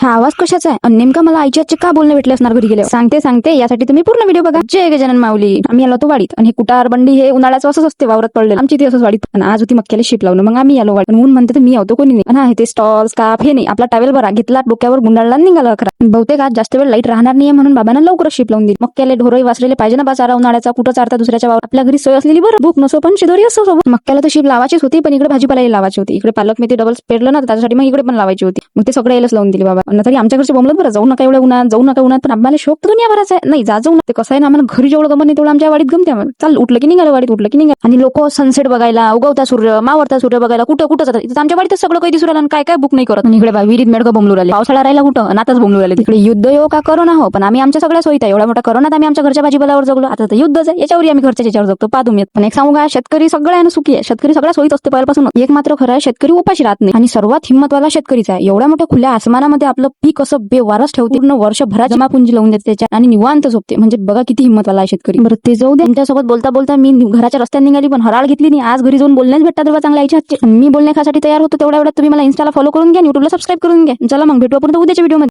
हा आवाज कशाचा आहे आणि नेमका मला आईच्या आजचे का बोलणे भेटले असणार घरी गेले. सांगते यासाठी तुम्ही पूर्ण व्हिडिओ बघा. जय गजानन माऊली. आम्ही आलो तो वाडीत आणि हे कुटार बंडी हे उन्हाळ्याचं असंच असते वावरात पडलेलं. आमची ती असंच वाडीत आणि आज होती मक्क्याला शिप लावून मग आम्ही आलो वाडीत. ऊन म्हणते तर मी होतो कोणी नाही. हा ते स्टॉल स्कार्फ हे नाही आपला टावेल बरा घेतला डोक्यावर गुंडाळला निघाला अकरा. बहुतेक आज जास्त वेळ लाईट राहणार नाही म्हणून बाबांना लवकरच शिप लावून दिली. मक्क्याला ढोरही वासरेले पाहिजे ना बा चारा उन्हाळ्याचा कुठं चारता दुसऱ्याच्या वावर. आपल्या घरी सोय असलेली बरं भूक नसो पण शिदोरी असो सोबत. मक्क्याला तर शिप लावायचीच होती पण इकडे भाजीपाला लावायची होती. इकडे पालक मेथी डबल पेरलं ना त्याच्यासाठी मग इकडे पण लावायची होती. मग ते सगळं यायलाच लावून दिली बाबा. तरी आमच्या घरचे बोंबलत बरं जाऊ नका एवढ्या उन्हात पण आम्हाला शोक तर दुनियाभराचा आहे. नाही जाऊ ना ते कसं आहे ना आम्हाला घरी जेवढं गमत नाही तेवढं आमच्या वाडीत गमते आम्हाला. चाल उठलं की निघालं वाडीत उठलं की निघालं. आणि लोक सनसेट बघायला उगवता सूर्य मावळता सूर्य बघायला कुठं जातात. इथं आमच्या वाडीत सगळं काही दिसू राहिलं काय बुक नाही करत. आणि इकडे विहिरीत मेडकं बोंबलू राहिले. पावसाळा राहिला कुठं आणि आताच बोंबलू राहिले. तिकडे युद्ध येऊ का करोना हो पण आम्ही आमच्या सगळ्या सोयीत आहे. एवढा मोठा करोनात आम्ही आमच्या घरच्या भाजीपाल्यावर जगलो. आता तर युद्धच आहे याच्यावर आम्ही घरच्या याच्यावर जगतो. पा तुम्ही पण एक सांगू का शेतकरी सगळ्यांना सुखी आहे. शेतकरी सगळ्या सोयीत असते पहिल्यापासून. एक मात्र खरं आहे शेतकरी उपाशी राहत नाही आणि सर्वात हिंमतवाला शेतकरीच आहे. एवढ्या मोठ्या खुल्या आसमानामध्ये आपलं पीक असं बेवारस ठेवते पूर्ण वर्षभरात जमापुंजी लावून देते त्याच्या आणि निवांत झोपते. म्हणजे बघा किती हिंमतवाला आहे शेतकरी. बरं ते जाऊ दे. त्यांच्यासोबत बोलता मी घराच्या रस्त्यात निघाली पण हराळ घेतली नाही. आज घरी जाऊन बोलण्याच भेटतात तेव्हा चांगल्या आईच्या हातचे. मी बोलण्यासाठी तयार होतो तेवढ्या वेळात तुम्ही मला इन्स्टाला फॉलो करून घ्या, युट्यूबला सबस्क्राईब करून घ्या. चला मग भेटू आपण उद्याच्या व्हिडिओ मध्ये.